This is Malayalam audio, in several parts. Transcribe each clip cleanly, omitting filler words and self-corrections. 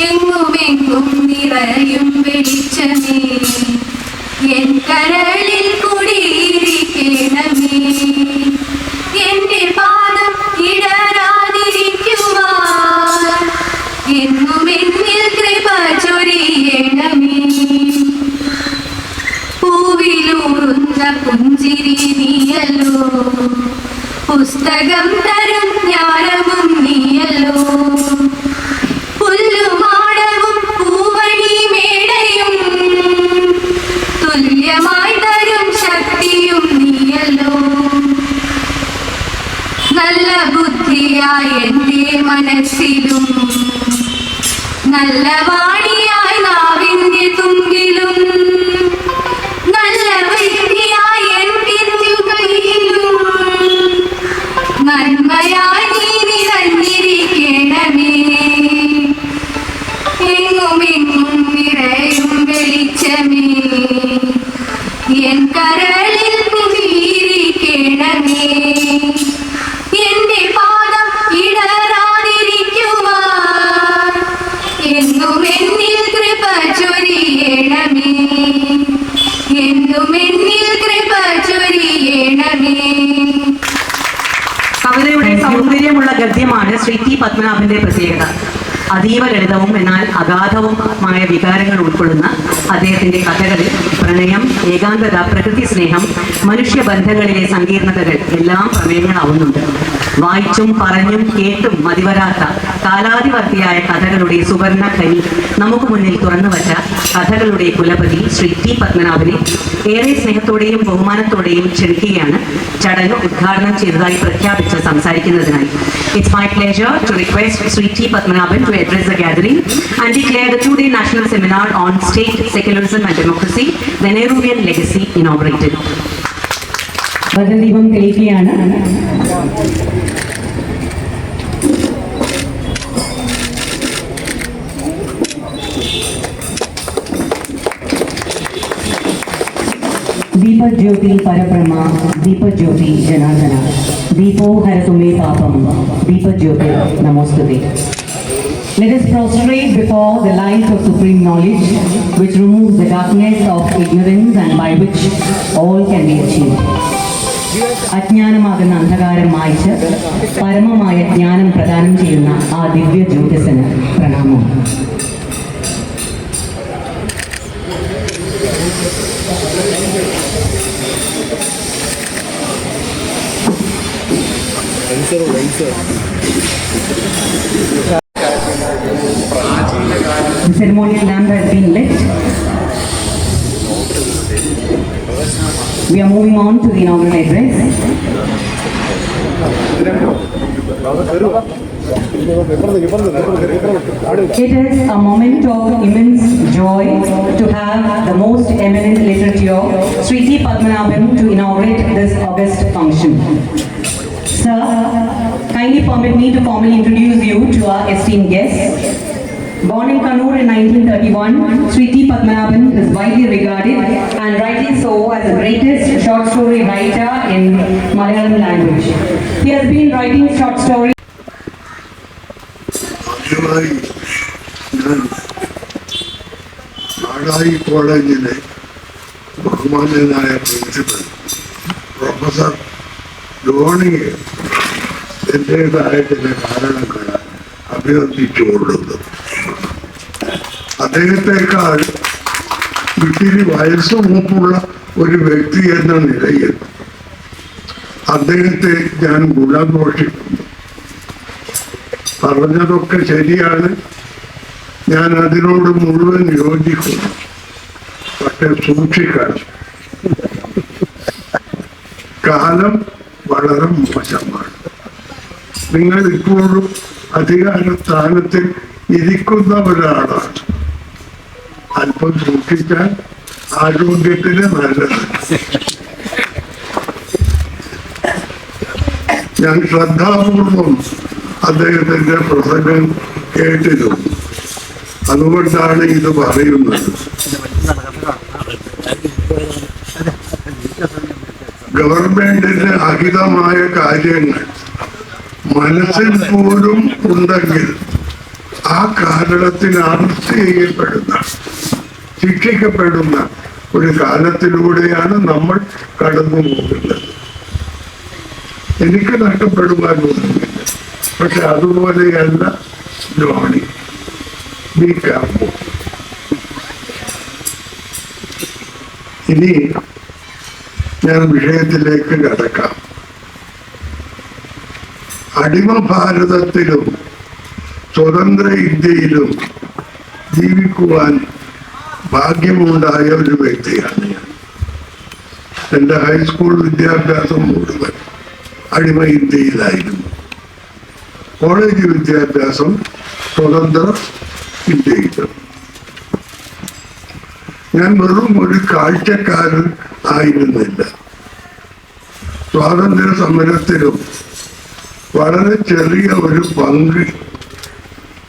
എങ്ങുമെങ്ങും നിറയും വെളിച്ചമേ എൻ കരളിൽ കുടിയിരിക്കണമേ എന്റെ പാദം ഇടരാതിരിക്കുവാൻ എന്നുമെന്നിൽ കൃപ ചൊരിയണമേ പൂവിലൂറുന്ന പുഞ്ചിരി നീയല്ലോ പുസ്തകം തരും ജ്ഞാനവും നീയല്ലോ പുല്ലുമാടവും പൂവണി മേടയും തുല്യമായി തരും ശക്തിയും നീയല്ലോ നല്ല ബുദ്ധിയായി എൻ്റെ മനസ്സിലും നല്ല വാണിയായി നാവിൻ്റെ തുമ്പിലും നല്ല വൃത്തിയായി എൻ പിഞ്ചുകയിലും നന്മയായി നീ നിറഞ്ഞിരിക്കണമേ എങ്ങുമെങ്ങും നിറയും വെളിച്ചമേ എൻ കരളിൽ കുടിയിരിക്കണമേ എന്റെ പാദം ഇടരാതിരിക്കുവാൻ എന്നുമെന്നിൽ കൃപ ചൊരിയണമേ എന്നുമെന്നിൽ കൃപ ചൊരിയണമേ. കവിതയുടെ സൗന്ദര്യമുള്ള ഗദ്യമാണ് ശ്രീ ടി പത്മനാഭന്റെ പ്രത്യേകത. അതീവ ലളിതവും എന്നാൽ അഗാധവുമായ വികാരങ്ങൾ ഉൾക്കൊള്ളുന്ന അദ്ദേഹത്തിന്റെ കഥകളിൽ പ്രണയം, ഏകാന്തത, പ്രകൃതി സ്നേഹം, മനുഷ്യബന്ധങ്ങളിലെ സങ്കീർണതകൾ എല്ലാം പ്രമേയങ്ങളാവുന്നുണ്ട്. വായിച്ചും പറഞ്ഞും കേട്ടും മതിവരാത്ത കാലാതിവർത്തിയായ കഥകളുടെ സുവർണ ഖനി നമുക്ക് മുന്നിൽ തുറന്നുവച്ച കഥകളുടെ കുലപതി ശ്രീ ടി പത്മനാഭനെ ഏറെ സ്നേഹത്തോടെയും ബഹുമാനത്തോടെയും ക്ഷണിക്കുകയാണ് ചടങ്ങ് ഉദ്ഘാടനം ചെയ്തതായി പ്രഖ്യാപിച്ച് സംസാരിക്കുന്നതിനായി. It's my pleasure to request Sri T. Padmanabhan to address the gathering and declare the two-day national seminar on state secularism and democracy, the Nehruvian legacy, inaugurated. ഭദ്രദീപം തെളിയിക്കുകയാണ്. दीपज्योति परब्रह्म दीपज्योति जनार्दन दीपो हरतु मे पापम दीपज्योति नमोस्तुते. Let us prostrate before the light of supreme knowledge which removes the darkness of ignorance and by which all can be achieved. അജ്ഞാനമാകുന്ന അന്ധകാരം മായ്ച്ച് പരമമായ ജ്ഞാനം പ്രദാനം ചെയ്യുന്ന ആ ദിവ്യ ജ്യോതിസിന് പ്രണാമം. The ceremonial lamp has been lit. We are moving on to the inaugural address. It is a moment of immense joy to have the most eminent literature, Sri T. Padmanabhan, to inaugurate this august function. Sir, kindly permit me to formally introduce you to our esteemed guests. Born in Kannur in 1931, Sri T. Padmanabhan is widely regarded and rightly so as the greatest short story writer in Malayalam language. He has been writing short stories. നാടായി കോളേജിലെ ബഹുമാന്യനായ പ്രിൻസിപ്പൽ പ്രൊഫസർ ധോണിയെ എൻ്റേതായ ചില കാരണങ്ങൾ അഭിനന്ദിച്ചുകൊള്ളുന്നു. അദ്ദേഹത്തെക്കാൾ ഇത്തിരി വയസ്സ് മൂപ്പുള്ള ഒരു വ്യക്തി എന്ന നിലയിൽ അദ്ദേഹത്തെ ഞാൻ ഗുണഘോഷിക്കുന്നു. പറഞ്ഞതൊക്കെ ശരിയാണ്, ഞാൻ അതിനോട് മുഴുവൻ യോജിക്കുന്നു. പക്ഷെ സൂക്ഷിക്കണം, കാലം വളരെ മോശമാണ്. നിങ്ങൾ ഇപ്പോഴും അധികാര സ്ഥാനത്തിൽ ഇരിക്കുന്ന ഒരാളാണ്. അല്പം സൂക്ഷിച്ചാൽ ആരോഗ്യത്തിന് നല്ലത്. ഞാൻ ശ്രദ്ധാപൂർവം അദ്ദേഹത്തിന്റെ പ്രസംഗം കേട്ടിരുന്നു, അതുകൊണ്ടാണ് ഇത് പറയുന്നത്. ഗവൺമെന്റിന് അഹിതമായ കാര്യങ്ങൾ മനസ്സിൽ പോലും ഉണ്ടെങ്കിൽ ആ കാരണത്തിന് അറസ്റ്റ് ചെയ്യപ്പെടുന്ന, ശിക്ഷിക്കപ്പെടുന്ന ഒരു കാലത്തിലൂടെയാണ് നമ്മൾ കടന്നു പോകുന്നത്. എനിക്ക് നഷ്ടപ്പെടുവാനൊന്നുമില്ല, പക്ഷെ അതുപോലെയല്ല ജോണി. Be careful. ഇനി ഞാൻ വിഷയത്തിലേക്ക് കടക്കാം. അടിമ ഭാരതത്തിലും സ്വതന്ത്ര ഇന്ത്യയിലും ജീവിക്കുവാൻ ഭാഗ്യമുണ്ടായ ഒരു വ്യക്തിയാണ് ഞാൻ. എൻ്റെ ഹൈസ്കൂൾ വിദ്യാഭ്യാസം മുഴുവൻ അടിമ ഇന്ത്യയിലായിരുന്നു. കോളേജ് വിദ്യാഭ്യാസം സ്വതന്ത്ര ഇന്ത്യയിലും. ഞാൻ വെറും ഒരു കാഴ്ചക്കാരൻ ആയിരുന്നില്ല. സ്വാതന്ത്ര്യ സമരത്തിലും വളരെ ചെറിയ ഒരു പങ്ക്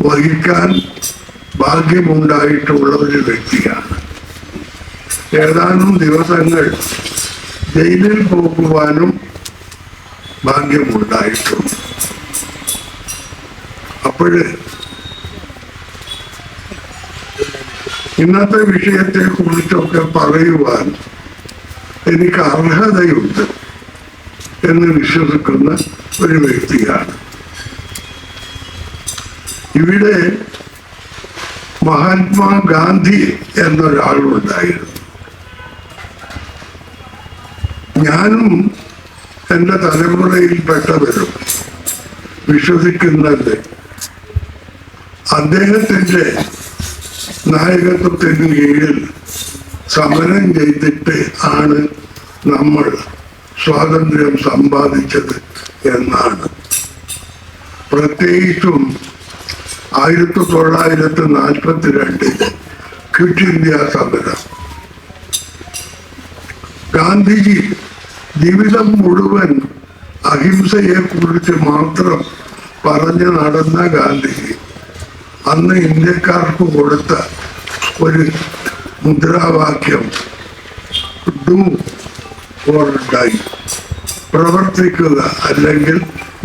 വഹിക്കാൻ ഭാഗ്യമുണ്ടായിട്ടുള്ള ഒരു വ്യക്തിയാണ്. ഏതാനും ദിവസങ്ങൾ ജയിലിൽ പോകുവാനും ഭാഗ്യമുണ്ടായിട്ടുണ്ട്. അപ്പോഴ് ഇന്നത്തെ വിഷയത്തെ കുറിച്ചൊക്കെ പറയുവാൻ എനിക്ക് അർഹതയുണ്ട് എന്ന് വിശ്വസിക്കുന്ന ഒരു വ്യക്തിയാണ്. ഇവിടെ മഹാത്മാഗാന്ധി എന്നൊരാളുണ്ടായിരുന്നു. ഞാനും എൻ്റെ തലമുറയിൽപ്പെട്ടവരും വിശ്വസിക്കുന്നത് അദ്ദേഹത്തിൻ്റെ നായകത്വത്തിന് കീഴിൽ സമരം ചെയ്തിട്ട് ആണ് നമ്മൾ സ്വാതന്ത്ര്യം സമ്പാദിച്ചത് എന്നാണ്. പ്രത്യേകിച്ചും 1942 ക്വിറ്റ് ഇന്ത്യ സമരം. ഗാന്ധിജി ജീവിതം മുഴുവൻ അഹിംസയെ കുറിച്ച് മാത്രം പറഞ്ഞു നടന്ന ഗാന്ധിജി അന്ന് ഇന്ത്യക്കാർക്ക് കൊടുത്ത ഒരു മുദ്രാവാക്യം ഡു ഓർ ഡൈ, പ്രവർത്തിക്കുക അല്ലെങ്കിൽ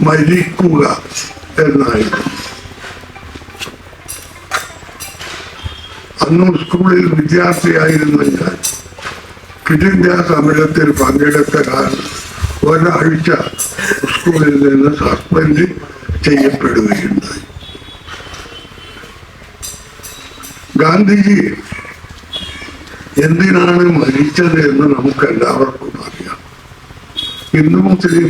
മരിക്കുക എന്നായിരുന്നു. അന്ന് സ്കൂളിൽ വിദ്യാർത്ഥിയായിരുന്ന ഞാൻ ക്വിറ്റ് ഇന്ത്യ സമരത്തിൽ പങ്കെടുത്ത കാലം ഒരാഴ്ച സ്കൂളിൽ നിന്ന് സസ്പെൻഡ് ചെയ്യപ്പെടുകയുണ്ടായി. ഗാന്ധിജി എന്തിനാണ് മരിച്ചത് എന്ന് നമുക്ക് എല്ലാവർക്കും അറിയാം. ഹിന്ദു മുസ്ലിം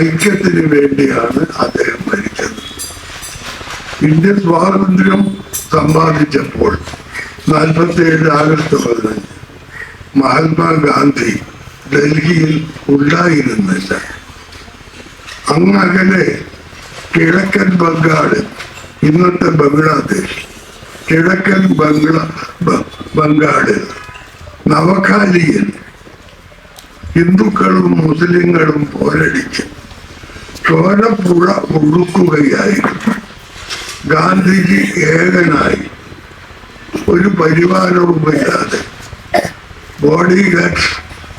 ഐക്യത്തിന് വേണ്ടിയാണ് അദ്ദേഹം മരിച്ചത്. ഇന്ത്യൻ സ്വാതന്ത്ര്യം സമ്പാദിച്ചപ്പോൾ 47 ആഗസ്റ്റ് 15 മഹാത്മാഗാന്ധി ഡൽഹിയിൽ ഉണ്ടായിരുന്നില്ല. അങ്ങകലെ കിഴക്കൻ ബംഗാള്, ഇന്നത്തെ ബംഗ്ലാദേശ്, കിഴക്കൻ ബംഗാളിൽ നവഖാലിയിൽ ഹിന്ദുക്കളും മുസ്ലിങ്ങളും പോരടിച്ച് ചോരപ്പുഴ ഒഴുക്കുകയായിരുന്നു. ഗാന്ധിജി ഏകനായി, ഒരു പരിവാരവുമില്ലാതെ, ബോഡി ഗാർഡ്സ്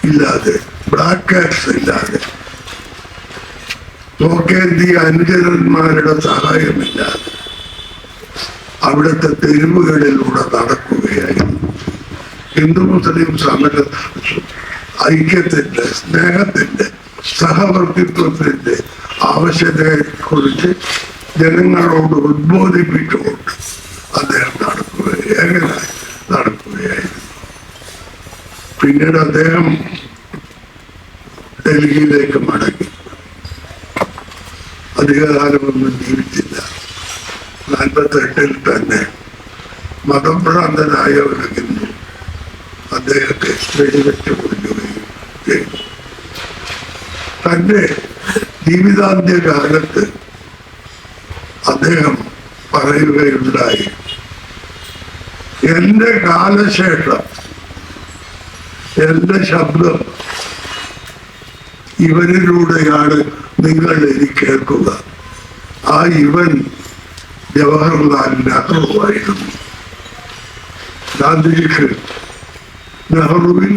ഇല്ലാതെ, ബ്ലാക്ക് കാറ്റ്സ് ഇല്ലാതെ, നോക്കേന്തിയ അനുചരന്മാരുടെ സഹായമില്ലാതെ അവിടുത്തെ തെരുവുകളിലൂടെ നടക്കുകയായിരുന്നു. ഹിന്ദു മുസ്ലിം സമര ഐക്യത്തിന്റെ, സ്നേഹത്തിന്റെ, സഹവർത്തിത്വത്തിന്റെ ആവശ്യകതയെക്കുറിച്ച് ജനങ്ങളോട് ഉദ്ബോധിപ്പിച്ചുകൊണ്ട് അദ്ദേഹം ഏകനായി നടക്കുകയായിരുന്നു. പിന്നീട് അദ്ദേഹം ഡൽഹിയിലേക്ക് മടങ്ങി. അധികകാലമൊന്നും ജീവിച്ചില്ല. 48 തന്നെ മതഭ്രാന്തനായ ഒരു ഹിന്ദു അദ്ദേഹത്തെ വെടിവെച്ച് കൊല്ലുകയും ചെയ്തു. തന്റെ ജീവിതാന്ത്യ കാലത്ത് അദ്ദേഹം പറയുകയുണ്ടായി, എന്റെ കാലശേഷം എന്റെ ശബ്ദം ഇവനിലൂടെയാണ് നിങ്ങൾ എനിക്ക് കേൾക്കുക. ആ ഇവൻ ജവഹർലാൽ നെഹ്റു ആയിരുന്നു. ഗാന്ധിജിക്ക് നെഹ്റുവിൽ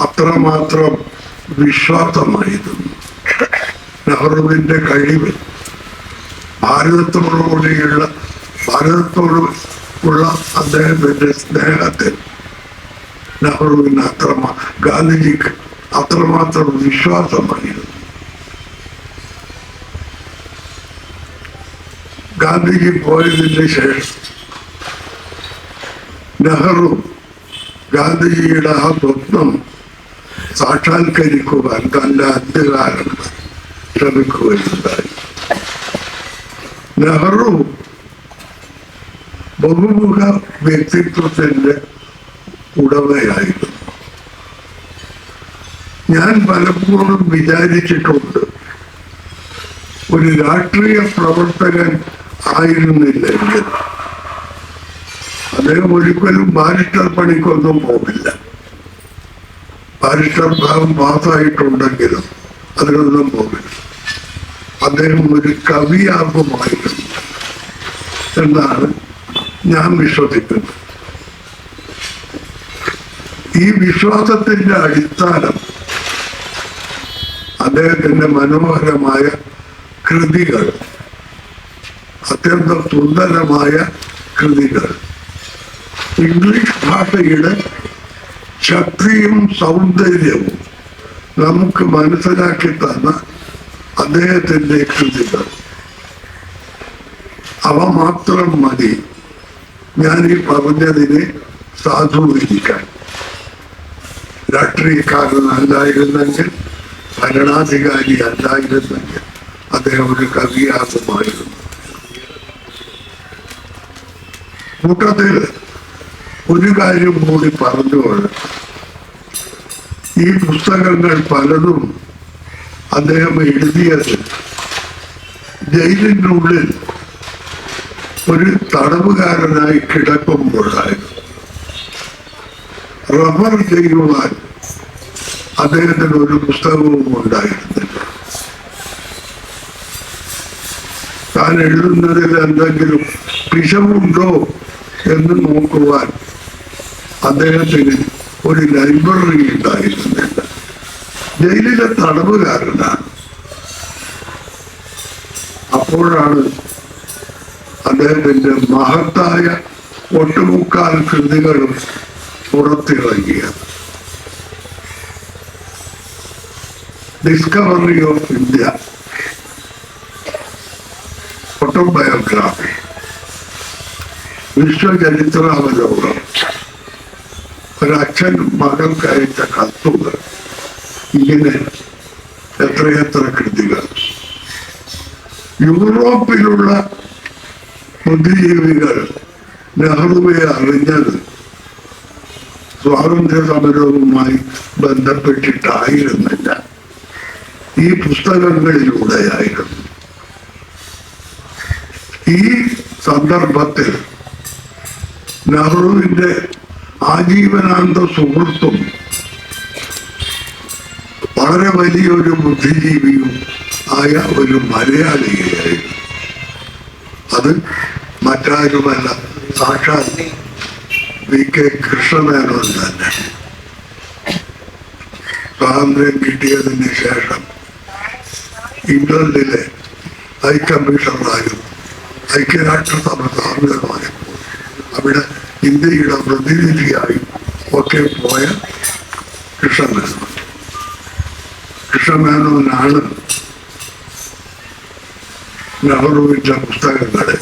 അത്രമാത്രം വിശ്വാസമായിരുന്നു. നെഹ്റുവിന്റെ കഴിവ്, ഭാരതത്തോടുകൂടിയുള്ള ഭാരതത്തോട് ഉള്ള അദ്ദേഹത്തിന്റെ സ്നേഹത്തിൽ നെഹ്റുവിന് ഗാന്ധിജിക്ക് അത്രമാത്രം വിശ്വാസമായിരുന്നു. ഗാന്ധിജി പോയതിന് ശേഷം നെഹ്റു ഗാന്ധിജിയുടെ ആ സ്വപ്നം സാക്ഷാത്കരിക്കുവാൻ തന്റെ അന്ത്യകാലം ശ്രമിക്കുകയുണ്ടായി. നെഹ്റു ബഹുമുഖ വ്യക്തിത്വത്തിന്റെ ഉടമയായിരുന്നു. ഞാൻ പലപ്പോഴും വിചാരിച്ചിട്ടുണ്ട്, ഒരു രാഷ്ട്രീയ പ്രവർത്തകൻ ആയിരുന്നില്ലെങ്കിൽ അദ്ദേഹം ഒരിക്കലും ബാരിസ്റ്റർ പണിക്കൊന്നും പോകില്ല. ബാരിസ്റ്റർ ഭാഗം പാസ്സായിട്ടുണ്ടെങ്കിലും അതിനൊന്നും പോകില്ല. അദ്ദേഹം ഒരു കവിയാകുമായിരുന്നു എന്നാണ് ഞാൻ വിശ്വസിക്കുന്നത്. ഈ വിശ്വാസത്തിന്റെ അടിസ്ഥാനം അദ്ദേഹത്തിന്റെ മനോഹരമായ കൃതികൾ, അത്യന്തം സുന്ദരമായ കൃതികൾ, ഇംഗ്ലീഷ് ഭാഷയുടെ ശക്തിയും സൗന്ദര്യവും നമുക്ക് മനസ്സിലാക്കി തന്ന അദ്ദേഹത്തിന്റെ കൃതികൾ, അവ മാത്രം മതി ഞാൻ ഈ പറഞ്ഞതിനെ സാധൂകരിക്കാൻ. രാഷ്ട്രീയക്കാരനല്ലായിരുന്നെങ്കിൽ, ഭരണാധികാരി അല്ലായിരുന്നെങ്കിൽ അദ്ദേഹം ഒരു കവിയാകുമായിരുന്നു. കൂട്ടത്തിൽ ഒരു കാര്യം കൂടി പറഞ്ഞുകൊണ്ട്, ഈ പുസ്തകങ്ങൾ പലതും അദ്ദേഹം എഴുതിയത് ജയിലിനുള്ളിൽ ഒരു തടവുകാരനായി കിടക്കുമ്പോഴായിരുന്നു. റഫർ ചെയ്യുവാൻ അദ്ദേഹത്തിന് ഒരു പുസ്തകവും ഉണ്ടായിരുന്നില്ല. താൻ എഴുതുന്നതിൽ എന്തെങ്കിലും പിശവുണ്ടോ എന്ന് നോക്കുവാൻ അദ്ദേഹത്തിന് ഒരു ലൈബ്രറി ഉണ്ടായിരുന്നില്ല. ജയിലിലെ തടവുകാരനാണ്. അപ്പോഴാണ് അദ്ദേഹത്തിന്റെ മഹത്തായ ഒട്ടുമുക്കാൽ കൃതികളും പുറത്തിറങ്ങിയത്. ഡിസ്കവറി ഓഫ് ഇന്ത്യ, ഓട്ടോബയോഗ്രാഫി, വിശ്വചരിത്രാവലോകനം, ഒരച്ഛൻ മകൾക്ക് അയച്ച കത്തുകൾ, ഇങ്ങനെ എത്രയെത്ര കൃതികൾ. യൂറോപ്പിലുള്ള ബുദ്ധിജീവികൾ നെഹ്റുവെ അറിഞ്ഞത് സ്വാതന്ത്ര്യ സമരവുമായി ബന്ധപ്പെട്ടിട്ടായിരുന്നില്ല, ഈ പുസ്തകങ്ങളിലൂടെയായിരുന്നു. ഈ സന്ദർഭത്തിൽ നെഹ്റുവിന്റെ ആജീവനാന്ത സുഹൃത്തും വളരെ വലിയൊരു ബുദ്ധിജീവിയും ആയ ഒരു മലയാളിയായിരുന്നു. അത് മറ്റാരുമല്ല, സാക്ഷാൽ VK കൃഷ്ണമേനോൻ തന്നെ. സ്വാതന്ത്ര്യം കിട്ടിയതിന് ശേഷം ഇംഗ്ലണ്ടിലെ ഹൈക്കമ്മീഷണറായും ഐക്യരാഷ്ട്രസഭ സ്ഥാപിതമായപ്പോൾ അവിടെ ഇന്ത്യയുടെ പ്രതിനിധിയായും ഒക്കെ പോയ കൃഷ്ണമേനോനാണ് നെഹ്റുവിന്റെ പുസ്തകങ്ങളെ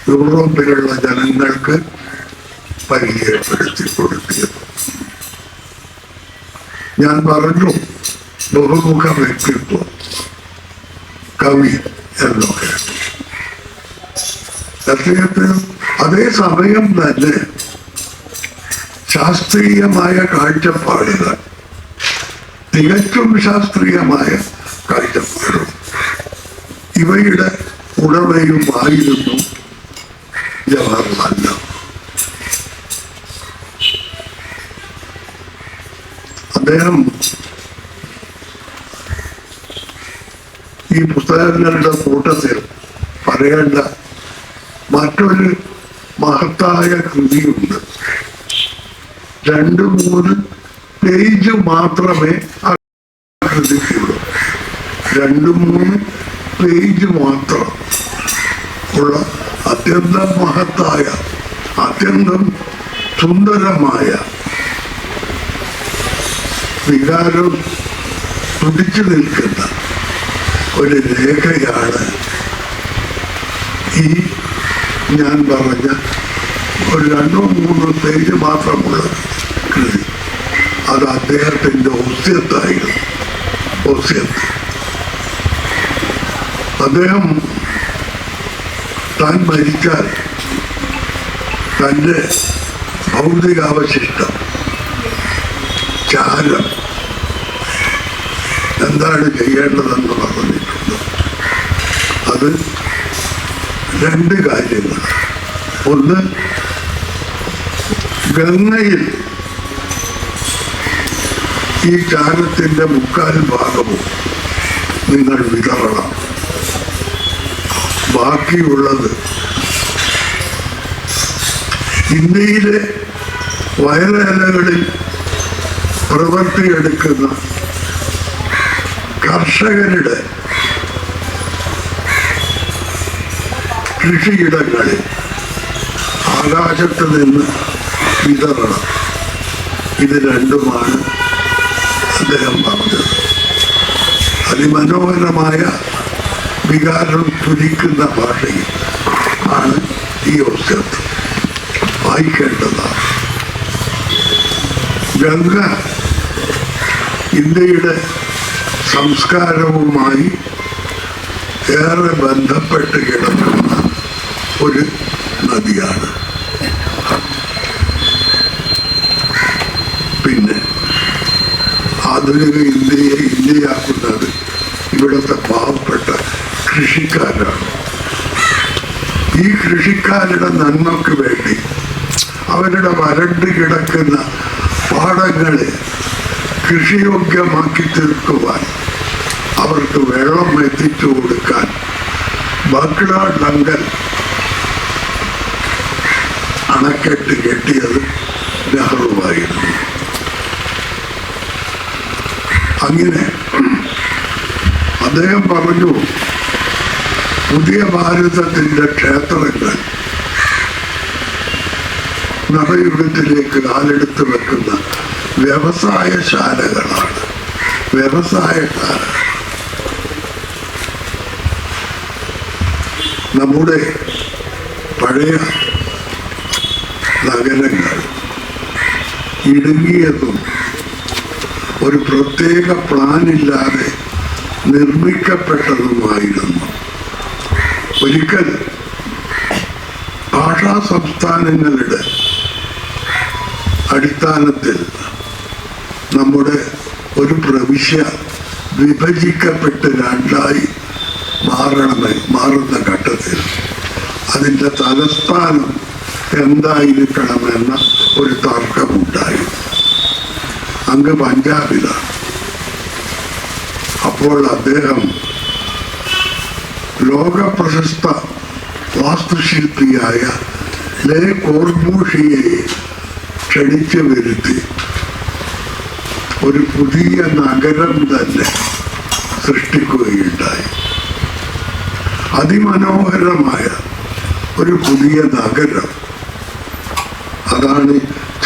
യൂറോപ്പിലുള്ള ജനങ്ങൾക്ക് പരിചയപ്പെടുത്തി കൊടുത്തിയത്. ഞാൻ പറഞ്ഞു, ബഹുമുഖ വ്യക്തിത്വം, കവി എന്നൊക്കെ. അദ്ദേഹത്തിന് അതേസമയം തന്നെ ശാസ്ത്രീയമായ കാഴ്ചപ്പാടുകൾ, തികച്ചും ശാസ്ത്രീയമായ കാഴ്ചപ്പാടുകൾ, ഇവയുടെ ഉടമയുമായിരുന്നു ജവഹർലാൽ നെഹ്റു. അദ്ദേഹം ഈ പുസ്തകങ്ങളുടെ കൂട്ടത്തിൽ പറയേണ്ട മറ്റൊരു മഹത്തായ കൃതിയുണ്ട്. 2-3 പേജ് മാത്രമേ ആ കൃതിക്കുള്ളൂ. 2-3 പേജ് മാത്രം. ഉള്ള അത്യന്തം മഹത്തായ, അത്യന്തം സുന്ദരമായ വികാരം തുടിച്ചു നിൽക്കുന്ന ഒരു രേഖയാണ് ഈ ഞാൻ പറഞ്ഞ ഒരു 2-3 പേജ് മാത്രമുള്ള കൃതി. അത് അദ്ദേഹത്തിൻ്റെ ഒസ്യത്തായിരുന്നു. ഒസ്യത്ത് അദ്ദേഹം താൻ മരിച്ചാൽ തൻ്റെ ഭൗതികാവശിഷ്ടം ചാരം എന്താണ് ചെയ്യേണ്ടതെന്ന് പറഞ്ഞിട്ടുണ്ട്. അത് 2 കാര്യങ്ങൾ. ഒന്ന്, ഗംഗയിൽ ഈ ചാരത്തിൻ്റെ 3/4 ഭാഗവും നിങ്ങൾ വിതറണം. ബാക്കിയുള്ളത് ഇന്ത്യയിലെ വയലേലകളിൽ പ്രവർത്തിയെടുക്കുന്ന കർഷകരുടെ കൃഷിയിടങ്ങളിൽ ആകാശത്ത് നിന്ന് വിതറണം. ഇത് 2മാണ് അദ്ദേഹം പറഞ്ഞത്. അതിമനോഹരമായ വികാരം തുടിക്കുന്ന ഭാഷയിൽ ആണ് ഈ ഒസ്യത്ത്. വായിക്കേണ്ടതാണ്. ഗംഗ ഇന്ത്യയുടെ സംസ്കാരവുമായി ഏറെ ബന്ധപ്പെട്ട് കിടക്കുന്ന ഒരു നദിയാണ്. പിന്നെ ആധുനിക ഇന്ത്യയെ ഇന്ത്യയാക്കുന്നത് ഇവിടുത്തെ പാവപ്പെട്ട കൃഷിക്കാരാണ്. ഈ കൃഷിക്കാരുടെ നന്മക്ക് വേണ്ടി അവരുടെ വരണ്ട് കിടക്കുന്ന പാടങ്ങളെ കൃഷിയോഗ്യമാക്കി തീർക്കുവാൻ, അവർക്ക് വെള്ളം എത്തിച്ചു കൊടുക്കാൻ ബക്ര ഡങ്കൽ അണക്കെട്ട് കെട്ടിയത് നെഹ്റുവായിരുന്നു. അങ്ങനെ അദ്ദേഹം പറഞ്ഞു, പുതിയ ഭാരതത്തിൻ്റെ ക്ഷേത്രങ്ങൾ നവയുഗത്തിലേക്ക് കാലെടുത്ത് വെക്കുന്ന വ്യവസായശാലകളാണ്. വ്യവസായശാല നമ്മുടെ പഴയ നഗരങ്ങൾ ഇടുങ്ങിയതും ഒരു പ്രത്യേക പ്ലാനില്ലാതെ നിർമ്മിക്കപ്പെട്ടതുമായിരുന്നു. ഒരിക്കൽ ഭാഷാ സംസ്ഥാനങ്ങളുടെ അടിസ്ഥാനത്തിൽ നമ്മുടെ ഒരു പ്രവിശ്യ വിഭജിക്കപ്പെട്ട് 2ആയി മാറുന്ന ഘട്ടത്തിൽ അതിൻ്റെ തലസ്ഥാനം എന്തായിരിക്കണമെന്ന ഒരു തർക്കമുണ്ടായി. അങ്ങ് പഞ്ചാബിലാണ്. അപ്പോൾ അദ്ദേഹം ലോക പ്രശസ്ത വാസ്തുശില്പിയായ ലേ കോർബൂഷിയെ ക്ഷണിച്ചു വരുത്തി ഒരു പുതിയ നഗരം തന്നെ സൃഷ്ടിക്കുകയുണ്ടായി. അതിമനോഹരമായ ഒരു പുതിയ നഗരം, അതാണ്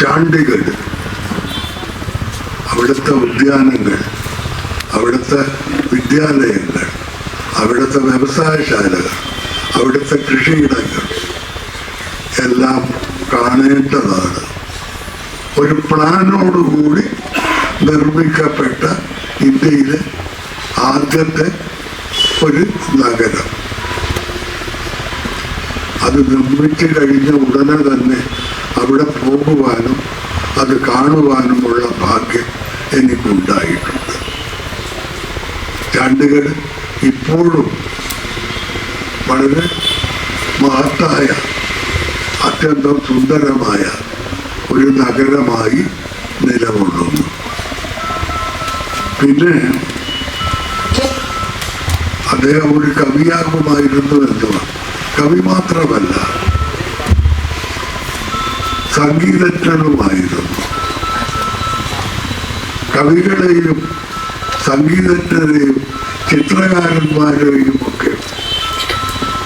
ചണ്ഡീഗഡ്. അവിടുത്തെ ഉദ്യാനങ്ങൾ, അവിടുത്തെ വിദ്യാലയങ്ങൾ, അവിടുത്തെ വ്യവസായശാലകൾ, അവിടുത്തെ കൃഷിയിടങ്ങൾ എല്ലാം കാണേണ്ടതാണ്. ഒരു പ്ലാനോടുകൂടി നിർമ്മിക്കപ്പെട്ട ഇന്ത്യയിലെ ആദ്യത്തെ ഒരു നഗരം. അത് നിർമ്മിച്ചു കഴിഞ്ഞ ഉടനെ തന്നെ അവിടെ പോകുവാനും അത് കാണുവാനുമുള്ള ഭാഗ്യം എനിക്കുണ്ടായിട്ടുണ്ട്. ചണ്ഡീഗഡ് ഇപ്പോഴും വളരെ മഹത്തായ, അത്യന്തം സുന്ദരമായ ഒരു നഗരമായി നിലകൊള്ളുന്നു. പിന്നെ അദ്ദേഹം ഒരു കവിയാകുമായിരുന്നു എന്നുമാണ്. കവി മാത്രമല്ല, സംഗീതജ്ഞനുമായിരുന്നു. കവികളെയും സംഗീതജ്ഞരെയും ചിത്രകാരന്മാരെയും ഒക്കെ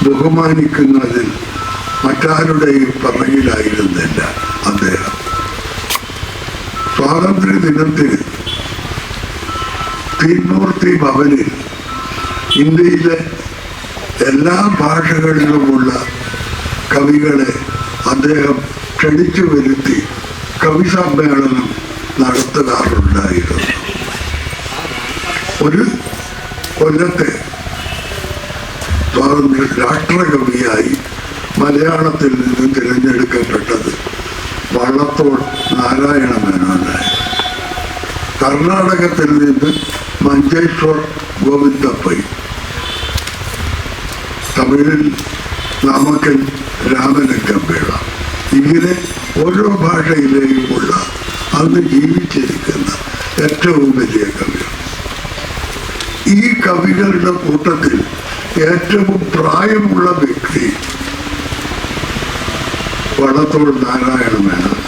ബഹുമാനിക്കുന്നതിൽ മറ്റാരുടെയും പിറകിലായിരുന്നില്ല അദ്ദേഹം. സ്വാതന്ത്ര്യ ദിനത്തിന് തീൻമൂർത്തി ഭവനിൽ ഇന്ത്യയിലെ എല്ലാ ഭാഷകളിലുമുള്ള കവികളെ അദ്ദേഹം ക്ഷണിച്ചു വരുത്തി കവി സമ്മേളനം നടത്താറുണ്ടായിരുന്നു. ഒരു കൊല്ലത്തെ സ്വാതന്ത്ര്യ രാഷ്ട്രകവിയായി മലയാളത്തിൽ നിന്ന് തിരഞ്ഞെടുക്കപ്പെട്ടത് വള്ളത്തോൾ നാരായണ മേനോനായി. കർണാടകത്തിൽ നിന്ന് മഞ്ചേശ്വർ ഗോവിന്ദപ്പൈ, തമിഴിൽ നാമക്കൽ രാമലിംഗംപിള്ള. ഇങ്ങനെ ഓരോ ഭാഷയിലെയുമുള്ള അന്ന് ജീവിച്ചിരിക്കുന്ന ഏറ്റവും വലിയ കവികൾ. ഈ കവികളുടെ കൂട്ടത്തിൽ ഏറ്റവും പ്രായമുള്ള വ്യക്തി വള്ളത്തോൾ നാരായണ മേനോൻ.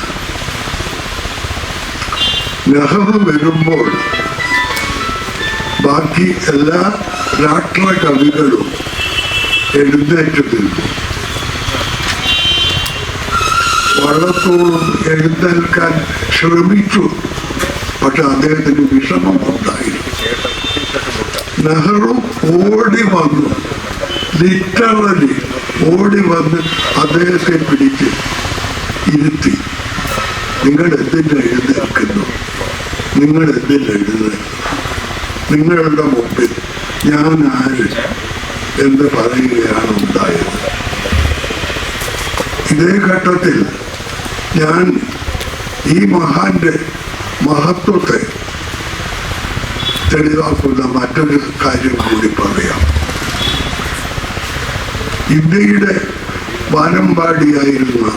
നെഹ്റു വരുമ്പോൾ ബാക്കി എല്ലാ രാഷ്ട്ര കവികളും എഴുന്നേറ്റ് നിന്നു. വള്ളത്തോളും എഴുന്നേൽക്കാൻ ശ്രമിച്ചു, പക്ഷെ അദ്ദേഹത്തിന് വിഷമമുണ്ടായിരുന്നു. നെഹ്റു ഓടി വന്നു, ലിറ്ററലി ഓടി വന്ന് അദ്ദേഹത്തെ പിടിച്ച് ഇരുത്തി. നിങ്ങൾ എന്തിന് എഴുന്നേൽക്കുന്നു? നിങ്ങൾ എന്തിന് എഴുന്നേൽക്കുന്നു? നിങ്ങളുടെ മുമ്പിൽ ഞാൻ ആര് എന്ന് പറയുകയാണ് ഉണ്ടായത്. ഇതേ ഘട്ടത്തിൽ ഞാൻ ഈ മഹാന്റെ മഹത്വത്തെ തെളിവാക്കുന്ന മറ്റൊരു കാര്യം കൂടി പറയാം. ഇന്ത്യയുടെ വാനമ്പാടിയായിരുന്ന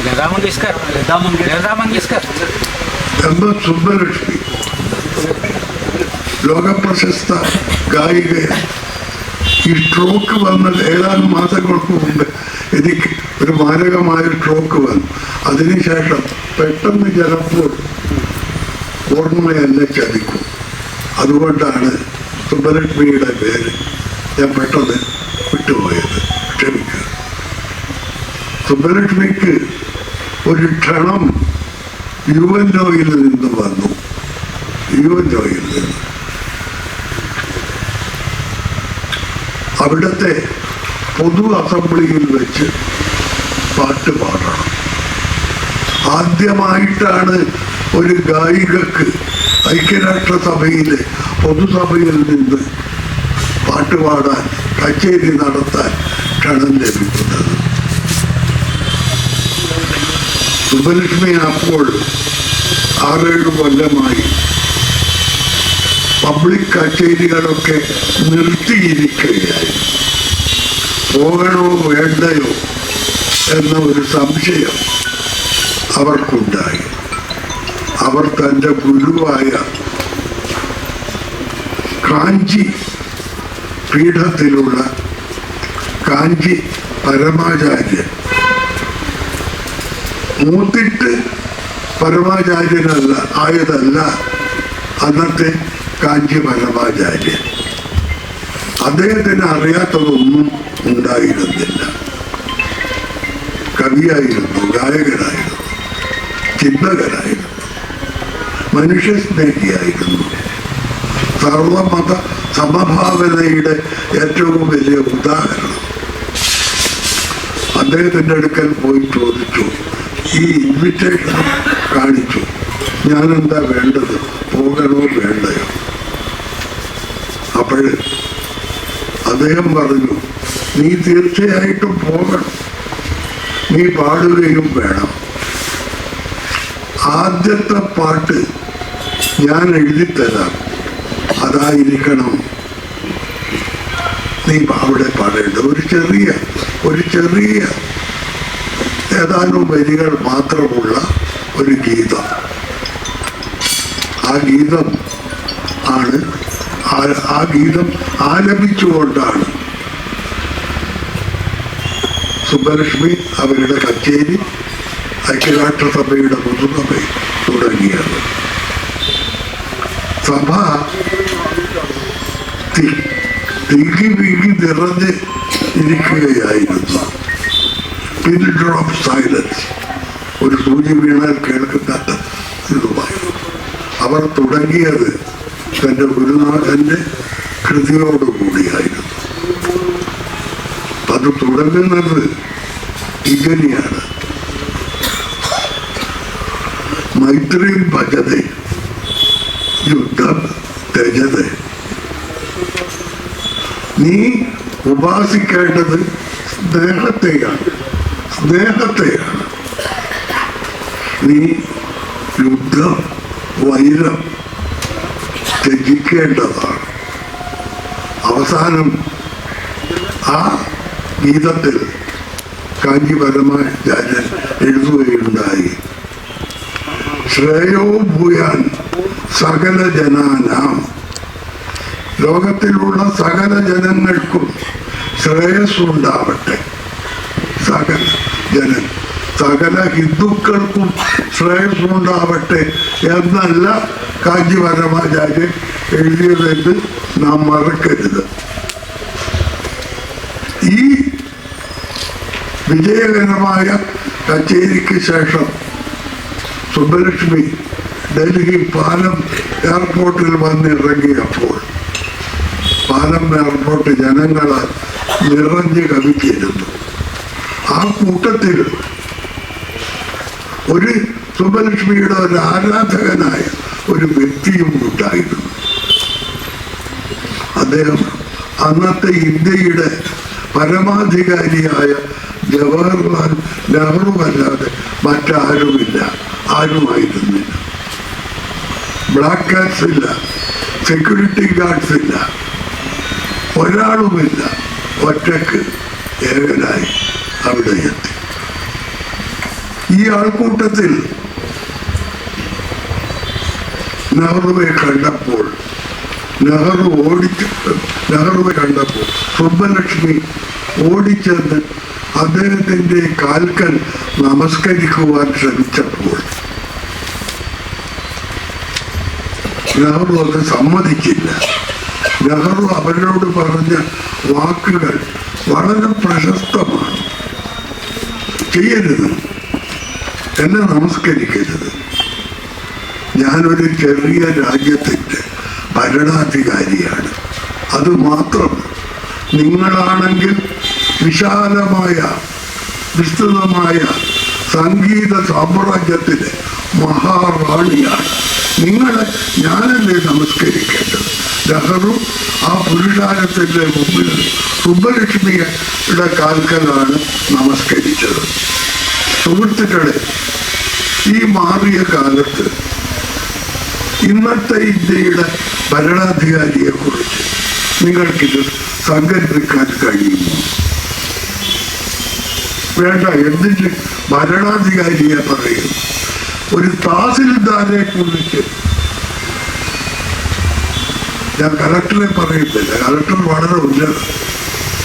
ലതാ മങ്കേഷ്കർ എം എസ് സുബ്ബലക്ഷ്മി ലോകപ്രശസ്ത ഗായികയാണ്. ഈ സ്ട്രോക്ക് വന്ന ഏതാനും മാസങ്ങൾക്ക് മുമ്പ് എനിക്ക് ഒരു മാരകമായ സ്ട്രോക്ക് വന്നു. അതിനുശേഷം പെട്ടെന്ന് ചിലപ്പോൾ ഓർമ്മയല്ല ചതിക്കും. അതുകൊണ്ടാണ് സുബ്ബലക്ഷ്മിയുടെ പേര് ഞാൻ പെട്ടെന്ന് വിട്ടുപോയത്. ക്ഷമിക്കുക. സുബ്ബലക്ഷ്മിക്ക് ഒരു ക്ഷണം UNOയിൽ നിന്ന് വന്നു. UNOയിൽ നിന്ന് അവിടുത്തെ പൊതു അസംബ്ലിയിൽ വെച്ച് പാട്ട് പാടണം. ആദ്യമായിട്ടാണ് ഒരു ഗായികക്ക് ഐക്യരാഷ്ട്രസഭയിലെ പൊതുസഭയിൽ നിന്ന് പാട്ട് പാടാൻ, കച്ചേരി നടത്താൻ ക്ഷണം ലഭിക്കുന്നത്. സുബ്ബലക്ഷ്മി അപ്പോൾ 6-7 കൊല്ലമായി പബ്ലിക് കച്ചേരികളൊക്കെ നിർത്തിയിരിക്കുകയായി. പോകണോ വേണ്ടയോ എന്ന ഒരു സംശയം അവർക്കുണ്ടായി. അവർ തൻ്റെ ഗുരുവായ കാഞ്ചി പീഠത്തിലുള്ള കാഞ്ചി പരമാചാര്യൻ, മൂത്തിട്ട് പരമാചാര്യനല്ല ആയതല്ല അന്നത്തെ കാഞ്ചി പരമാചാര്യൻ, അദ്ദേഹത്തിന് അറിയാത്തതൊന്നും ഉണ്ടായിരുന്നില്ല. കവിയായിരുന്നു, ഗായകനായിരുന്നു, ചിന്തകനായിരുന്നു, മനുഷ്യസ്നേഹിയായിരുന്നു. സർവമത സമഭാവനയുടെ ഏറ്റവും വലിയ ഉദാഹരണം. അദ്ദേഹത്തിൻ്റെ അടുക്കൽ പോയി ചോദിച്ചു, ഈ ഇൻവിറ്റേഷൻ കാണിച്ചു, ഞാനെന്താ വേണ്ടത്, പോകണോ വേണ്ടയോ? അപ്പോൾ അദ്ദേഹം പറഞ്ഞു, നീ തീർച്ചയായിട്ടും പോകണം, നീ പാടുകയും വേണം. ആദ്യത്തെ പാട്ട് ഞാൻ എഴുതിത്തരാം, അതായിരിക്കണം നീ അവിടെ പാടേണ്ടത്. ഒരു ചെറിയ ഏതാനും വരികൾ മാത്രമുള്ള ഒരു ഗീതം. ആ ഗീതം ആലപിച്ചുകൊണ്ടാണ് സുബ്ബലക്ഷ്മി അവരുടെ കച്ചേരി ഐക്യരാഷ്ട്രസഭയുടെ പൊതുസഭയിൽ തുടങ്ങിയത്. സഭ തിങ്ങി വീങ്ങി നിറഞ്ഞ് ഇരിക്കുകയായിരുന്നു. പിൻ ഡ്രോപ്പ് സൈലൻസ്, ഒരു സൂചി വീണാൽ കേൾക്കുന്ന ഇതുമായിരുന്നു. അവർ തുടങ്ങിയത് തൻ്റെ ഗുരുനാഥൻ്റെ കൃതിയോടുകൂടിയായിരുന്നു. അത് തുടങ്ങുന്നത് ഇങ്ങനെയാണ്: മൈത്രീം ഭജതേ യുദ്ധം ത്യജതേ. നീ ഉപാസിക്കേണ്ടത് സ്നേഹത്തെയാണ്. നീ യുദ്ധം, വൈരം ത്യജിക്കേണ്ടതാണ്. അവസാനം ആ ഗീതത്തിൽ കാഞ്ചി പരമാചാര്യൻ എഴുതുകയുണ്ടായി: ശ്രേയോ ഭൂയാൻ സകല ജനാനാം. ലോകത്തിലുള്ള സകല ജനങ്ങൾക്കും ശ്രേയസ്സുണ്ടാവട്ടെ. സകല ഹിന്ദുക്കൾക്കും ശ്രേയസ്സുണ്ടാവട്ടെ എന്നല്ല കാഞ്ചി പരമാചാര്യൻ എഴുതിയതെന്ന് നാം മറക്കരുത്. ഈ വിജയകരമായ കച്ചേരിക്ക് ശേഷം സുബ്ബലക്ഷ്മി ഡൽഹി പാലം എയർപോർട്ടിൽ വന്നിറങ്ങിയപ്പോൾ പാലം എയർപോർട്ട് ജനങ്ങളാൽ നിറഞ്ഞു കവിഞ്ഞിരുന്നു. ആ കൂട്ടത്തിൽ ഒരു സുബ്ബലക്ഷ്മിയുടെ ഒരു ആരാധകനായ ഒരു വ്യക്തിയും ഉണ്ടായിരുന്നു. അദ്ദേഹം അന്നത്തെ ഇന്ത്യയുടെ പരമാധികാരിയായ ജവഹർലാൽ നെഹ്റു അല്ലാതെ ആരുമായിരുന്നില്ല. ബ്ലാക്ക് കാറ്റ്സ് ഇല്ല, സെക്യൂരിറ്റി ഗാർഡ്സ് ഇല്ല, ഒരാളുമില്ല. ഒറ്റക്ക് ഏകനായി അവിടെ എത്തി. ഈ ആൾക്കൂട്ടത്തിൽ നെഹ്റുവെ കണ്ടപ്പോൾ സുബ്ബലക്ഷ്മി ഓടിച്ചെന്ന് അദ്ദേഹത്തിൻ്റെ കാൽക്കൽ നമസ്കരിക്കുവാൻ ശ്രമിച്ചപ്പോൾ നെഹ്റു അത് സമ്മതിച്ചില്ല. നെഹ്റു അവരോട് പറഞ്ഞ വാക്കുകൾ വളരെ പ്രശസ്തമാണ്: ചെയ്യരുത്, എന്നെ നമസ്കരിക്കരുത്. ഞാനൊരു ചെറിയ രാജ്യത്തിൻ്റെ ഭരണാധികാരിയാണ്. അതുമാത്രം നിങ്ങളാണെങ്കിൽ വിശാലമായ വിസ്തൃതമായ സംഗീത സാമ്രാജ്യത്തിലെ മഹാറാണിയാണ്. നിങ്ങളെ ഞാനല്ലേ നമസ്കരിക്കേണ്ടത്? നെഹ്റു ആ പുരുഷാരത്തിൻ്റെ മുമ്പിൽ സുബ്ബലക്ഷ്മിയുടെ കാൽക്കലാണ് നമസ്കരിച്ചത്. സുഹൃത്തുക്കളെ, ഈ മാറിയ കാലത്ത് ഇന്നത്തെ ഇന്ത്യയുടെ ഭരണാധികാരിയെക്കുറിച്ച് നിങ്ങൾക്കിത് സങ്കല്പിക്കാൻ കഴിയുമോ? വേണ്ട, എന്തിന് ഭരണാധികാരിയെ പറയും? ഒരു തഹസിൽദാരെ കുറിച്ച് ഞാൻ കലക്ടറെ പറയുന്നില്ല, കലക്ടർ വളരെ ഉന്നതം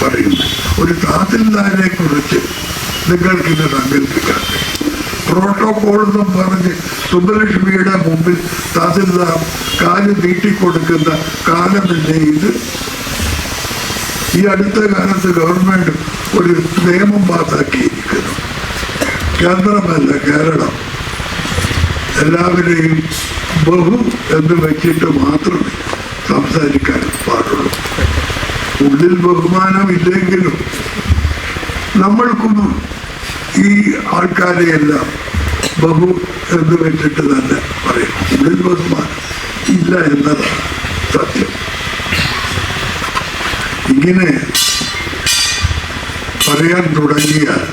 പറയുന്നു. ഒരു തഹസിൽദാരെ കുറിച്ച് നിങ്ങൾക്കിത് സങ്കല്പിക്കാൻ കഴിയും? പ്രോട്ടോകോൾ എന്നും പറഞ്ഞ് സുബ്ബലക്ഷ്മിയുടെ മുമ്പിൽ തഹസിൽദാർ കാല് നീട്ടിക്കൊടുക്കുന്ന കാലമല്ലേ ഇത്? ഈ അടുത്ത കാലത്ത് ഗവൺമെന്റ് ഒരു നിയമം പാസാക്കിയിരിക്കുന്നു. കേന്ദ്രമല്ല, കേരളം. എല്ലാവരെയും ബഹു എന്ന് വെച്ചിട്ട് മാത്രമേ സംസാരിക്കാൻ പാടുള്ളൂ. ഉള്ളിൽ ബഹുമാനമില്ലെങ്കിലും നമ്മൾക്കും ഈ ആൾക്കാരെയെല്ലാം ബഹു എന്ന് വെച്ചിട്ട് തന്നെ പറയും. ഉള്ളിൽ ബഹുമാനം ഇല്ല എന്നതാണ് സത്യം. ഇങ്ങനെ പറയാൻ തുടങ്ങിയാൽ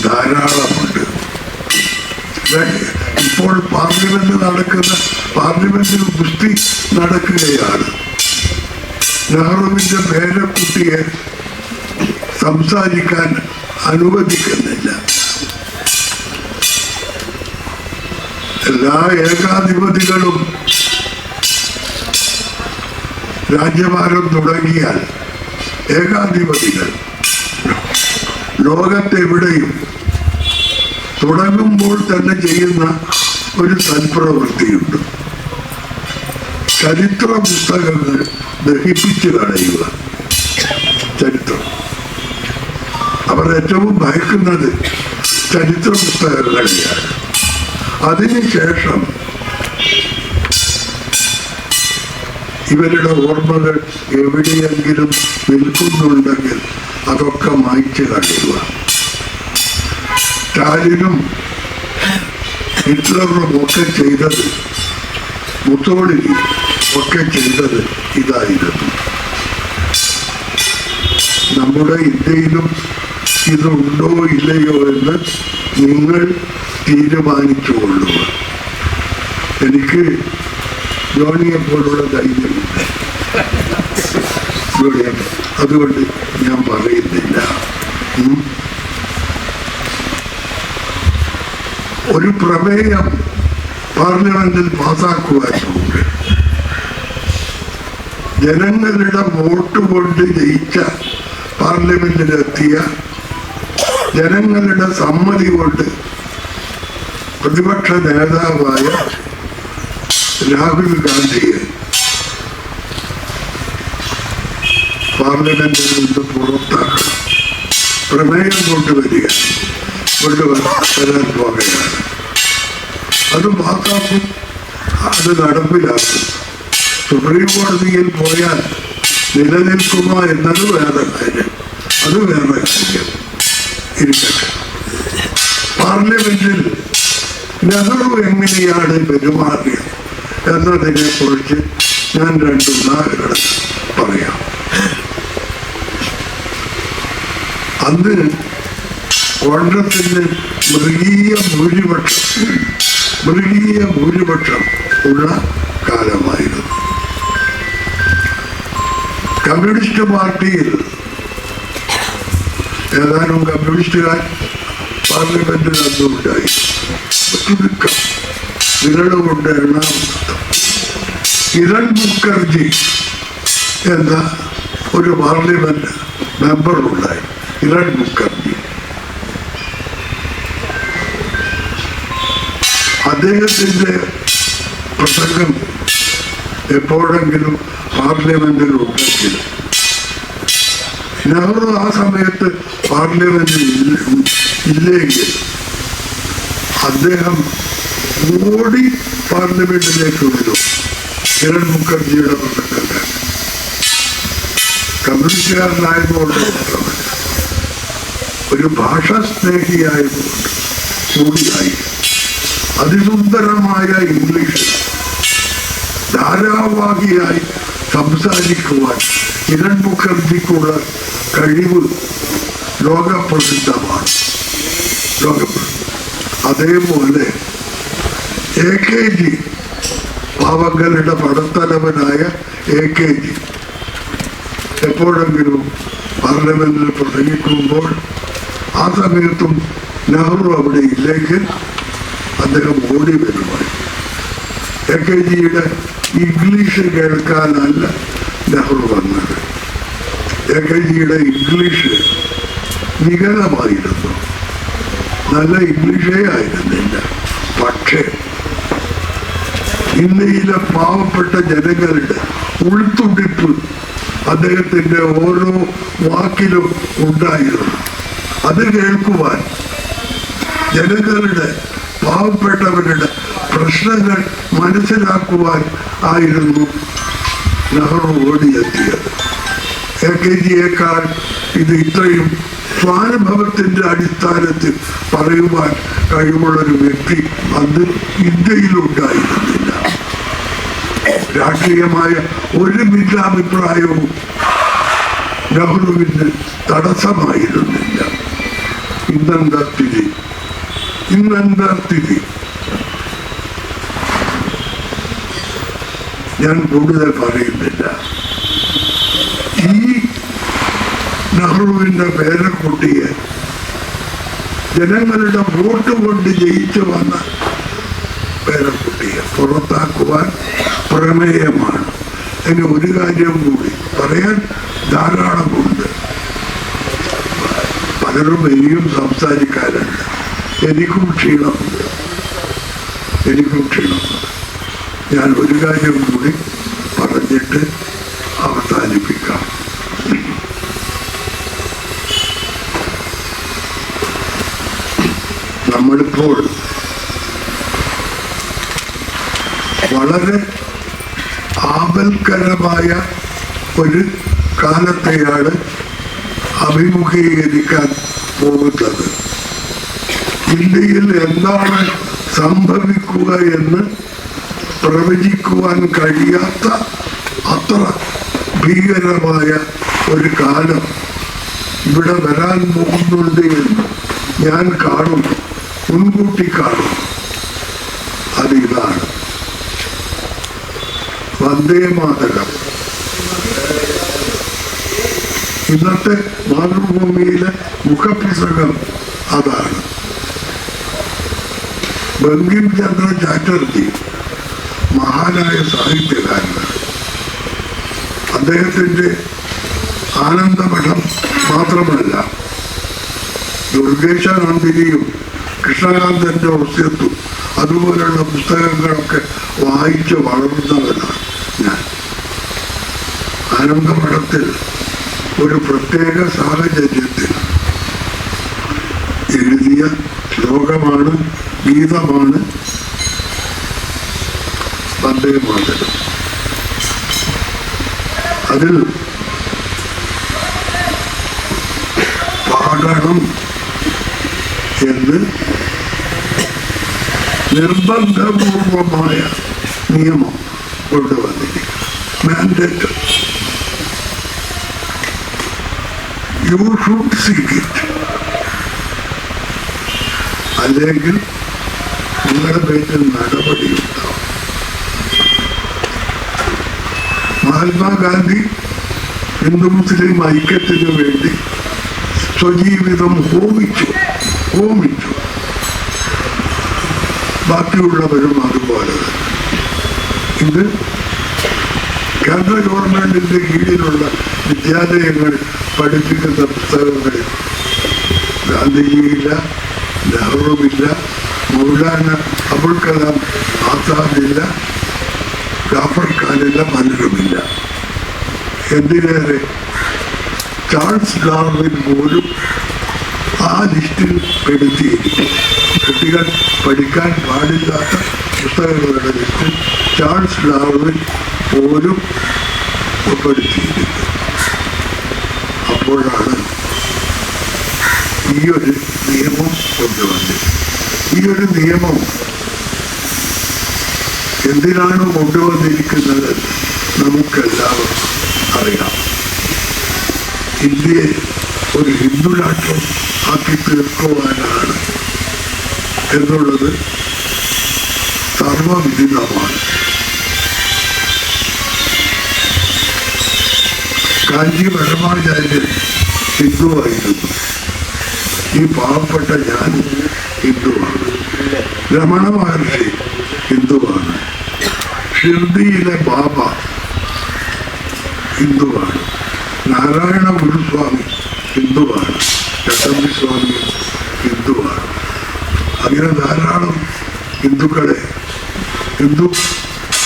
ധാരാളമുണ്ട്. ഇപ്പോൾ പാർലമെന്റിൽ ഗുസ്തി നടക്കുകയാണ്. നെഹ്റുവിന്റെ പേരക്കുട്ടിയെ സംസാരിക്കാൻ അനുവദിക്കുന്നില്ല. എല്ലാ ഏകാധിപതികളും രാജ്യഭാരം തുടങ്ങിയാൽ ഏകാധിപതികൾ ലോകത്തെവിടെയും തുടങ്ങുമ്പോൾ തന്നെ ചെയ്യുന്ന ഒരു സൽപ്രവൃത്തിയുണ്ട്. ചരിത്ര പുസ്തകങ്ങൾ ദഹിപ്പിച്ചു കളയുക. ചരിത്രം അവർ ഏറ്റവും ഭയക്കുന്നത് ചരിത്ര പുസ്തകങ്ങളെയാണ്. അതിനുശേഷം ഇവരുടെ ഓർമ്മകൾ എവിടെയെങ്കിലും നിൽക്കുന്നുണ്ടെങ്കിൽ അതൊക്കെ മായ്ച്ചു കളയുക. സ്റ്റാലിനും ഹിറ്റ്ലറും ഒക്കെ ചെയ്തത്, മുസോളിനി ഒക്കെ ചെയ്തത് ഇതായിരുന്നു. നമ്മുടെ ഇന്ത്യയിലും ഇതുണ്ടോ ഇല്ലയോ എന്ന് നിങ്ങൾ തീരുമാനിച്ചു കൊള്ളുക. എനിക്ക് ജോണിയെ പോലുള്ള ധൈര്യമില്ല. അതുകൊണ്ട് ഞാൻ പറയുന്നില്ല. ഒരു പ്രമേയം പാർലമെന്റിൽ പാസാക്കുവാനുണ്ട്. ജനങ്ങളുടെ വോട്ട് കൊണ്ട് ജയിച്ച പാർലമെന്റിലെത്തിയ, ജനങ്ങളുടെ സമ്മതി കൊണ്ട് പ്രതിപക്ഷ നേതാവായ രാഹുൽ ഗാന്ധിയെ പാർലമെന്റിൽ നിന്ന് പുറത്താക്കണം. പ്രമേയം കൊണ്ടുവരാൻ പോകുകയാണ്. അത് പാസാക്കും, അത് നടപ്പിലാക്കും. സുപ്രീം കോടതിയിൽ പോയാൽ നിലനിൽക്കുമോ എന്നത് വേറെ കാര്യം. അത് വേറെ കാര്യം ഇരിക്കട്ടെ. പാർലമെന്റിൽ നെഹ്റു എങ്ങനെയാണ് പെരുമാറിയത് എന്നതിനെ കുറിച്ച് ഞാൻ 2 ഉദാഹരണം പറയാം. അന്ന് കോൺഗ്രസിന് മൃഗീയ ഭൂരിപക്ഷം ഉള്ള കാലമായിരുന്നു. കമ്മ്യൂണിസ്റ്റ് പാർട്ടിയിൽ ഏതാനും കമ്മ്യൂണിസ്റ്റുകാർ പാർലമെന്റിൽ അന്നുണ്ടായി. ചുരുക്കം വിരളുകൊണ്ട് എണ്ണാവുന്നത്. കിരൺ മുഖർജി എന്ന ഒരു പാർലമെന്റ് മെമ്പർ ഉണ്ടായി. കിരൺ മുഖർജി അദ്ദേഹത്തിന്റെ പ്രസംഗം എപ്പോഴെങ്കിലും പാർലമെന്റിൽ ഉണ്ടെങ്കിലും നെഹ്റു ആ സമയത്ത് പാർലമെന്റിൽ ഇല്ലെങ്കിൽ അദ്ദേഹം ഓടി പാർലമെന്റിലേക്ക് വരും. കിരൺ മുഖർജിയുടെ പ്രസംഗം കമ്മ്യൂണിസ്റ്റുകാരനായതുകൊണ്ട് മാത്രമല്ല, ഒരു ഭാഷാ സ്നേഹിയായതുകൊണ്ട് കൂടിയായി. അതിസുന്ദരമായ ഇംഗ്ലീഷ് ധാരാവാഹിയായി സംസാരിക്കുവാൻ കിരൺ മുഖർജിക്കുള്ള കഴിവ് ലോകപ്രസിദ്ധമാണ്. അതേപോലെ AKG, പാവങ്ങളുടെ പടത്തലവനായ AKG എപ്പോഴെങ്കിലും പാർലമെന്റിൽ പ്രസംഗിക്കുമ്പോൾ ആ സമയത്തും നെഹ്റു അവിടെ ഇല്ലെങ്കിൽ അദ്ദേഹം ഓടി വരുമായി. AKGയുടെ ഇംഗ്ലീഷ് കേൾക്കാനല്ല നെഹ്റു വന്നത്. AKGയുടെ ഇംഗ്ലീഷ് വികലമായിരുന്നു, നല്ല ഇംഗ്ലീഷേ ആയിരുന്നില്ല. പക്ഷേ ഇന്ത്യയിലെ പാവപ്പെട്ട ജനങ്ങളുടെ ഉൾത്തുടിപ്പ് അദ്ദേഹത്തിന്റെ ഓരോ വാക്കിലും ഉണ്ടായിരുന്നു. അത് കേൾക്കുവാൻ, ജനങ്ങളുടെ, പാവപ്പെട്ടവരുടെ പ്രശ്നങ്ങൾ മനസ്സിലാക്കുവാൻ ആയിരുന്നു നെഹ്റു ഓടിയെത്തിയത്. AKGയേക്കാൾ ഇത് ഇത്രയും സ്വാനുഭവത്തിന്റെ അടിസ്ഥാനത്തിൽ പറയുവാൻ കഴിവുള്ളൊരു വ്യക്തി അന്ന് ഇന്ത്യയിലുണ്ടായിരുന്നില്ല. രാഷ്ട്രീയമായ ഒരു ഭിന്നാഭിപ്രായവും നെഹ്റുവിന് തടസ്സമായിരുന്നില്ല. ഇന്നെന്താ സ്ഥിതി? ഞാൻ കൂടുതൽ പറയുന്നില്ല. ഈ നെഹ്റുവിന്റെ പേരക്കുട്ടിയെ ജനങ്ങളുടെ വോട്ട് കൊണ്ട് ജയിച്ചു വന്ന പേരക്കുട്ടിയെ പുറത്താക്കുവാൻ പ്രമേയമാണ്. ഇനി ഒരു കാര്യം കൂടി പറയാൻ ധാരാളമുണ്ട്. പല പലരും ഇനിയും സംസാരിക്കാറുണ്ട്. എനിക്കും ക്ഷീണമുണ്ട്. ഞാൻ ഒരു കാര്യം കൂടി പറഞ്ഞിട്ട് അവസാനിപ്പിക്കാം. നമ്മളിപ്പോൾ വളരെ ആപൽക്കരമായ ഒരു കാലത്തെയാണ് അഭിമുഖീകരിക്കാൻ പോകുന്നത്. ഇന്ത്യയിൽ എന്താണ് സംഭവിക്കുക എന്ന് പ്രവചിക്കുവാൻ കഴിയാത്ത അത്ര ഭീകരമായ ഒരു കാലം ഇവിടെ വരാൻ പോകുന്നുണ്ട് എന്ന് ഞാൻ കാണുന്നു, മുൻകൂട്ടി കാണുന്നു. അതിതാണ് വന്ദേ മാതരം. ഇന്നത്തെ മാതൃഭൂമിയിലെ മുഖപുസ്തകം അതാണ്. ബങ്കിം ചന്ദ്ര ചാറ്റർജി മഹാനായ സാഹിത്യകാരനാണ്. അദ്ദേഹത്തിൻ്റെ ആനന്ദമഠം മാത്രമല്ല, ദുർഗേശാനന്ദിനിയും കൃഷ്ണകാന്തൻ്റെ ഒസ്യത്തും അതുപോലുള്ള പുസ്തകങ്ങളൊക്കെ വായിച്ച് വളർന്നവനാണ് ഞാൻ. ആനന്ദമഠത്തിൽ ഒരു പ്രത്യേക സാഹചര്യത്തിൽ എഴുതിയ ശ്ലോകമാണ്, ഗീതമാണ് വന്ദേ മാതരം. അതിൽ പാടണം എന്ന് നിർബന്ധപൂർവമായ നിയമം കൊണ്ടുവന്നിരിക്കുന്നു. Mandatory. You should seek it. അല്ലെങ്കിൽ നിങ്ങളുടെ പേരിൽ നടപടിയുണ്ടാവും. മഹാത്മാഗാന്ധി ഹിന്ദു മുസ്ലിം ഐക്യത്തിനു വേണ്ടി സ്വജീവിതം ഹോമിച്ചു. ബാക്കിയുള്ളവരും അതുപോലെ തന്നെ. ഇത് കേന്ദ്ര ഗവൺമെന്റിന്റെ കീഴിലുള്ള വിദ്യാലയങ്ങൾ പഠിപ്പിക്കുന്ന പുസ്തകങ്ങളിൽ ഗാന്ധിജിയില്ല, നെഹ്റുവില്ല, മൗലാന അബുൽ കലാം ആസാദില്ല, ജാഫർ ഖാനില്ല, പലരുമില്ല. എന്തിനേറെ ചാൾസ് ഡാർവിൻ പോലും ആ ലിസ്റ്റിൽ പെടുത്തിയിരിക്കും. കുട്ടികൾ പഠിക്കാൻ പാടില്ലാത്ത പുസ്തകങ്ങളുടെ ലിസ്റ്റിൽ ചാൾസ് ഡാർവിൻ പോലും ഉൾപ്പെടുത്തിയിരിക്കുന്നു. അപ്പോഴാണ് ഈ ഒരു നിയമം കൊണ്ടുവന്നത്. ഈ ഒരു നിയമം എന്തിനാണ് കൊണ്ടുവന്നിരിക്കുന്നത് നമുക്കെല്ലാവർക്കും അറിയാം. ഇന്ത്യയെ ഒരു ഹിന്ദു രാഷ്ട്രം ആക്കി തീർക്കുവാനാണ് എന്നുള്ളത് സർവവിദിതമാണ്. കാഞ്ചി പരമാചാര്യൻ ഹിന്ദുവായിരുന്നു. ഈ പാവപ്പെട്ട ഞാൻ ഹിന്ദുവാണ്. രമണ മഹർഷി ഹിന്ദുവാണ്. ഷിർദിയിലെ ബാബ ഹിന്ദുവാണ്. നാരായണ ഗുരുസ്വാമി ഹിന്ദുവാണ്. ചട്ടമ്പി സ്വാമി ഹിന്ദുവാണ്. അങ്ങനെ ധാരാളം ഹിന്ദുക്കളെ, ഹിന്ദു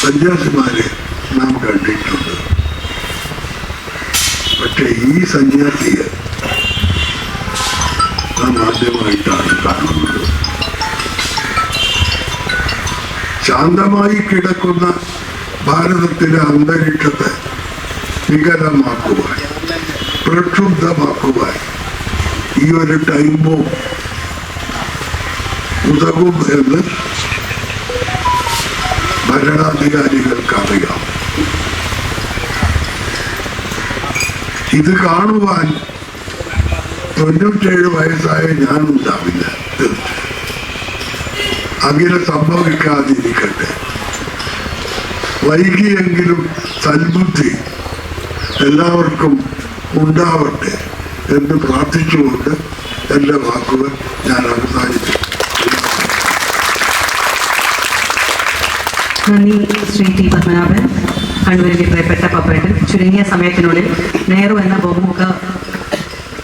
സന്യാസിമാരെ നാം കണ്ടിട്ടുണ്ട്. പക്ഷെ ഈ സന്യാസിയെ നാം ആദ്യമായിട്ടാണ് കാണുന്നത്. ശാന്തമായി കിടക്കുന്ന ഭാരതത്തിലെ അന്തരീക്ഷത്തെ വികലമാക്കുവാൻ, പ്രക്ഷുബ്ധമാക്കുവാൻ ഈ ഒരു ടൈമോ ഉതകും എന്ന് ഭരണാധികാരികൾക്കറിയാം. ഇത് കാണുവാൻ 97 വയസ്സായ ഞാനുണ്ടാവില്ല. അങ്ങനെ സംഭവിക്കാതിരിക്കട്ടെ. വൈകിയെങ്കിലും സൽബുദ്ധി എല്ലാവർക്കും ഉണ്ടാവട്ടെ എന്ന് പ്രാർത്ഥിച്ചുകൊണ്ട് എൻ്റെ വാക്കുകൾ ഞാൻ അവസാനിച്ചു. നന്ദി ശ്രീ ടി പത്മനാഭൻ. കണ്ണൂരിൻ്റെ പ്രിയപ്പെട്ട പപ്പേട്ടൻ ചുരുങ്ങിയ സമയത്തിനുള്ളിൽ നെഹ്റു എന്ന ബഹുമുഖ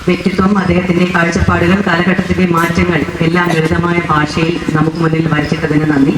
വ്യക്തിത്വം, അദ്ദേഹത്തിൻ്റെ കാഴ്ചപ്പാടുകൾ, കാലഘട്ടത്തിൻ്റെ മാറ്റങ്ങൾ എല്ലാം ലളിതമായ ഭാഷയിൽ നമുക്ക് മുന്നിൽ വരച്ചിട്ടതിന് നന്ദി.